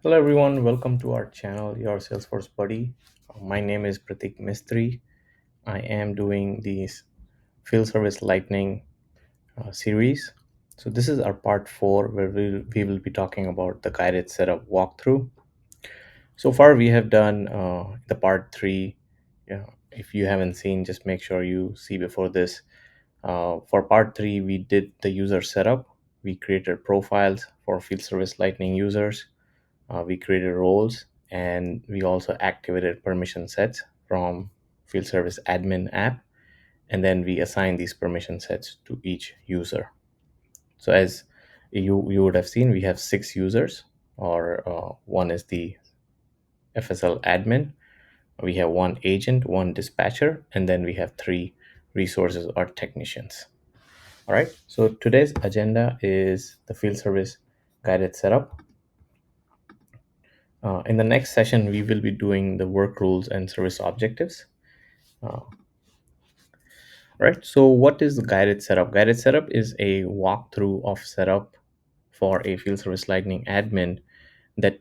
Hello everyone, welcome to our channel, Your Salesforce Buddy. My name is Pratik Mistry. I am doing this field service lightning series. So this is our part 4 where we will be talking about the guided setup walkthrough. So far we have done the part 3. Yeah, if you haven't seen, just make sure you see before this. For part 3 we did the user setup. We created profiles for field service lightning users. We created roles, and we also activated permission sets from field service admin app, and then we assign these permission sets to each user. So as you would have seen, we have 6 users, or one is the FSL admin. We have one agent, one dispatcher, and then we have 3 resources or technicians. All right, so today's agenda is the field service guided setup. In the next session, we will be doing the work rules and service objectives. Uh, right. So, what is the guided setup? Guided setup is a walkthrough of setup for a field service lightning admin that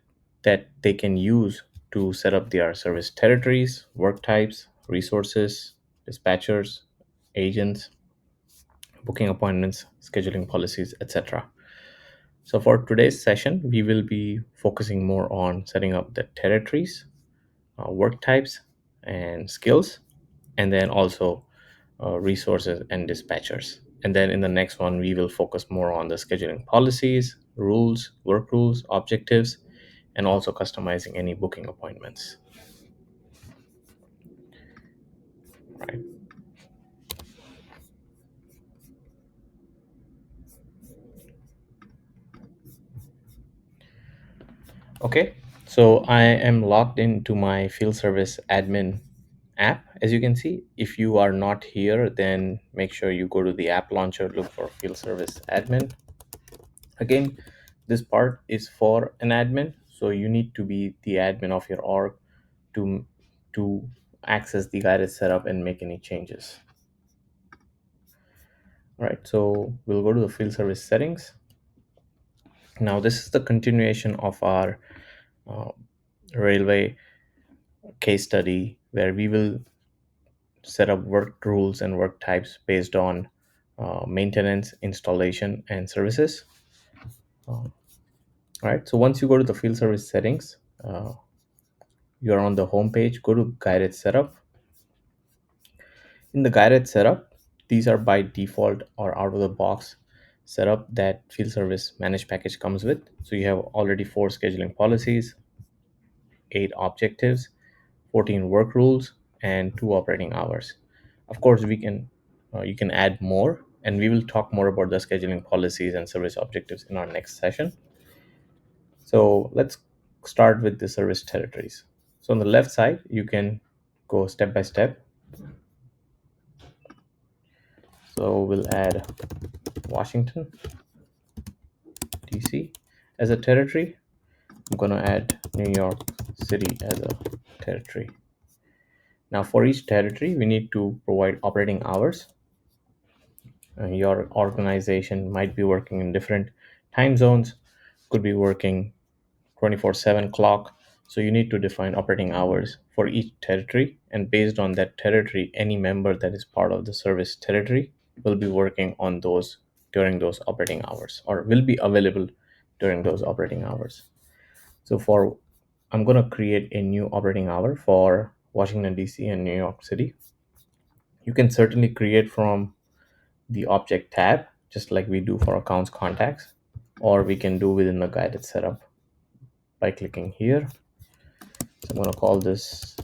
they can use to set up their service territories, work types, resources, dispatchers, agents, booking appointments, scheduling policies, etc. So, for today's session, we will be focusing more on setting up the territories, work types and skills, and then also resources and dispatchers. And then in the next one, we will focus more on the scheduling policies, rules, work rules, objectives, and also customizing any booking appointments. Right. Okay. So I am logged into my field service admin app. As you can see, if you are not here, then make sure you go to the app launcher, look for field service admin. Again, this part is for an admin, so you need to be the admin of your org to access the guided setup and make any changes. All right, so we'll go to the field service settings. Now this is the continuation of our uh, railway case study where we will set up work rules and work types based on maintenance, installation, and services. All right, so once you go to the field service settings, you're on the home page. Go to guided setup. In the guided setup, these are by default or out of the box setup that field service managed package comes with. So you have already 4 scheduling policies, 8 objectives, 14 work rules, and 2 operating hours. Of course, we can you can add more, and we will talk more about the scheduling policies and service objectives in our next session. So let's start with the service territories. So on the left side, you can go step by step. So we'll add Washington, DC as a territory. I'm going to add New York City as a territory. Now, for each territory, we need to provide operating hours. Your organization might be working in different time zones, could be working 24/7 clock. So you need to define operating hours for each territory. And based on that territory, any member that is part of the service territory will be working on those during those operating hours or will be available during those operating hours. So for I'm going to create a new operating hour for Washington DC and New York City. You can certainly create from the object tab just like we do for accounts contacts, or we can do within the guided setup by clicking here. So I'm going to call this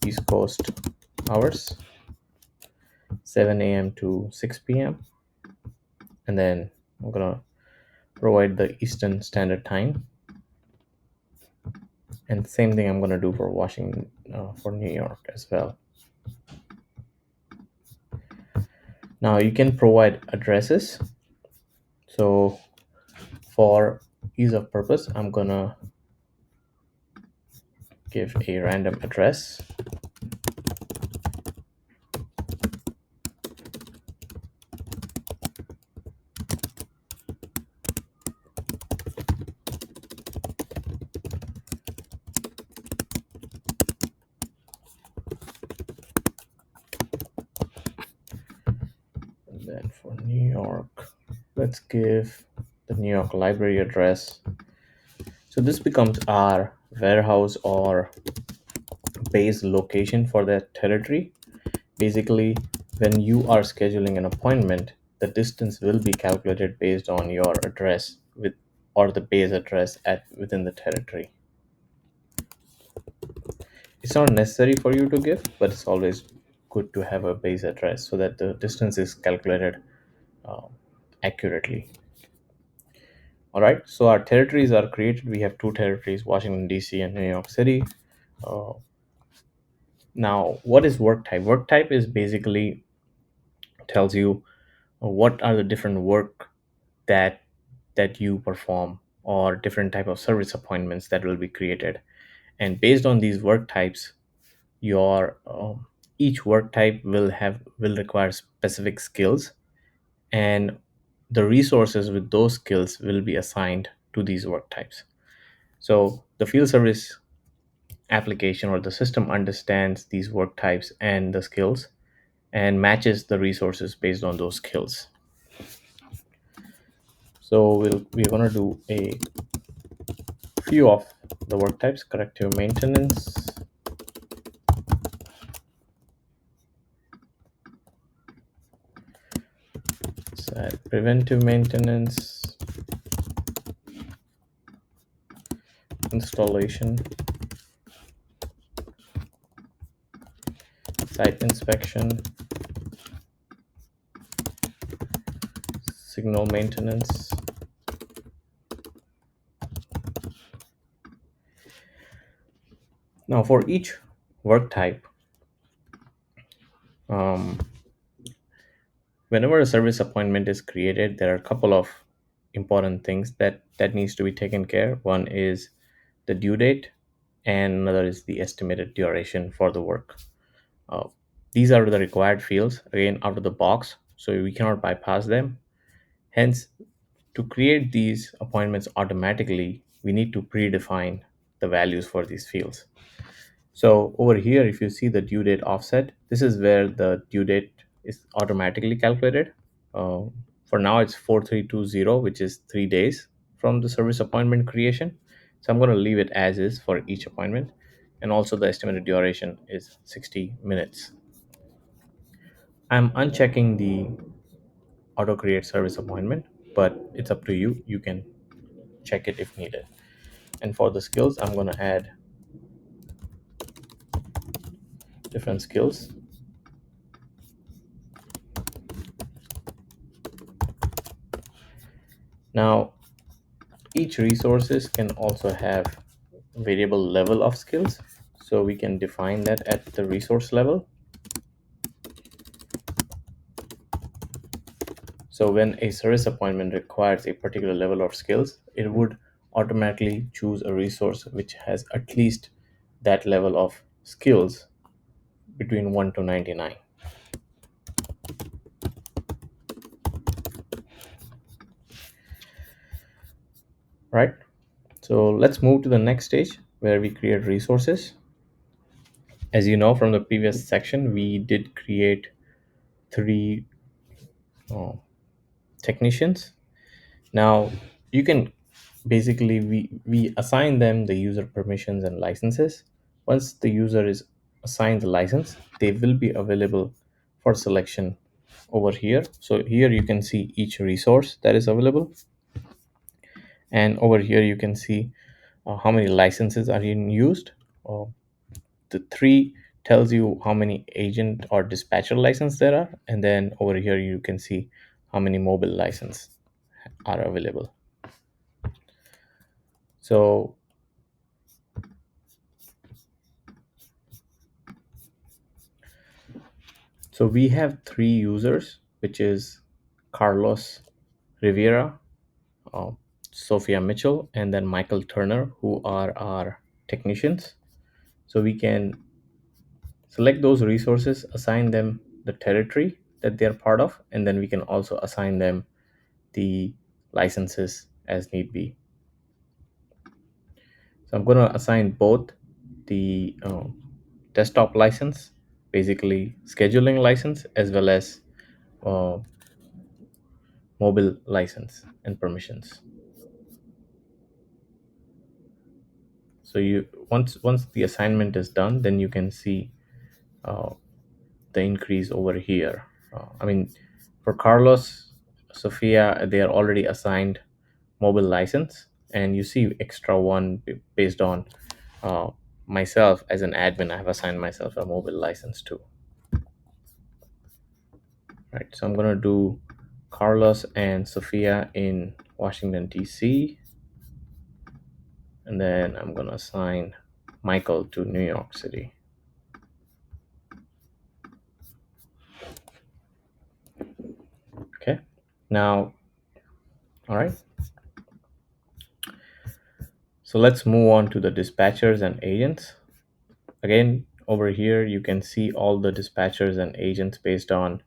East Coast hours, 7 a.m. to 6 p.m. And then I'm going to provide the Eastern Standard Time. And the same thing I'm going to do for Washington, for New York as well. Now you can provide addresses. So for ease of purpose, I'm going to give a random address. For New York, let's give the New York library address. So this becomes our warehouse or base location for that territory. Basically, when you are scheduling an appointment, the distance will be calculated based on your address with or the base address at within the territory. It's not necessary for you to give, but it's always good to have a base address so that the distance is calculated uh, accurately. All right, so our territories are created. We have two territories, Washington, D.C. and New York City. Uh, Now, what is work type? Work type is basically tells you what are the different work that you perform or different type of service appointments that will be created. And based on these work types, your each work type will require specific skills, and the resources with those skills will be assigned to these work types. So the field service application or the system understands these work types and the skills and matches the resources based on those skills. So we're going to do a few of the work types: corrective maintenance, preventive maintenance, installation, site inspection, signal maintenance. Now, for each work type, um, whenever a service appointment is created, there are a couple of important things that needs to be taken care. One is the due date, and another is the estimated duration for the work. Uh, these are the required fields again out of the box, so we cannot bypass them. Hence, to create these appointments automatically, we need to predefine the values for these fields. So over here, if you see the due date offset, this is where the due date is automatically calculated. Uh, for now, it's 4320, which is 3 days from the service appointment creation. So I'm going to leave it as is for each appointment. And also the estimated duration is 60 minutes. I'm unchecking the auto create service appointment, but it's up to you. You can check it if needed. And for the skills, I'm going to add different skills. Now, each resources can also have variable level of skills. So we can define that at the resource level. So when a service appointment requires a particular level of skills, it would automatically choose a resource which has at least that level of skills between 1 to 99. Right? So let's move to the next stage where we create resources. As you know from the previous section, we did create three uh, technicians. Now you can basically we assign them the user permissions and licenses. Once the user is assigned the license, they will be available for selection over here. So here you can see each resource that is available, and over here you can see how many licenses are in used. Uh, the three tells you how many agent or dispatcher license there are, and then over here you can see how many mobile license are available. So we have three users, which is Carlos Rivera, uh, Sophia Mitchell, and then Michael Turner, who are our technicians. So we can select those resources, assign them the territory that they're part of, and then we can also assign them the licenses as need be. So I'm going to assign both the desktop license, basically scheduling license, as well as uh, mobile license and permissions. So you once the assignment is done, then you can see uh, the increase over here. I mean, for Carlos, Sophia, they are already assigned mobile license, and you see extra one based on uh, myself as an admin. I have assigned myself a mobile license too. Right, so I'm gonna do Carlos and Sophia in Washington DC, and then I'm gonna assign Michael to New York City. Okay, now, all right, so let's move on to the dispatchers and agents. Again, over here you can see all the dispatchers and agents based on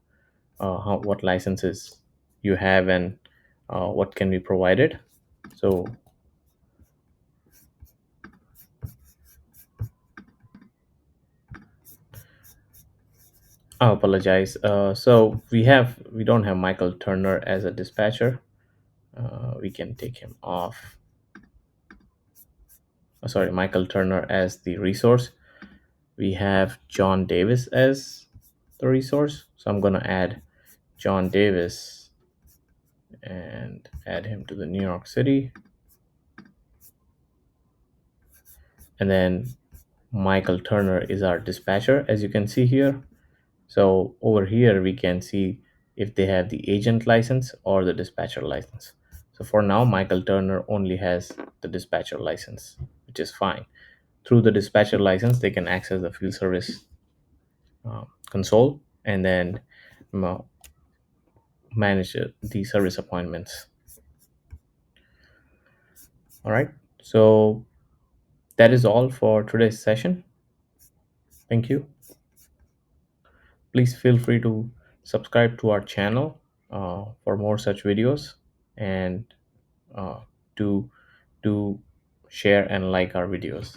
what licenses you have and what can be provided. So I apologize. So we don't have Michael Turner as a dispatcher. We can take him off. Sorry, Michael Turner as the resource. We have John Davis as the resource. So I'm gonna add John Davis and add him to the New York City. And then Michael Turner is our dispatcher, as you can see here. So over here, we can see if they have the agent license or the dispatcher license. So for now, Michael Turner only has the dispatcher license, which is fine. Through the dispatcher license, they can access the field service console and then uh, manage the service appointments. All right. So that is all for today's session. Thank you. Please feel free to subscribe to our channel for more such videos, and uh, to share and like our videos.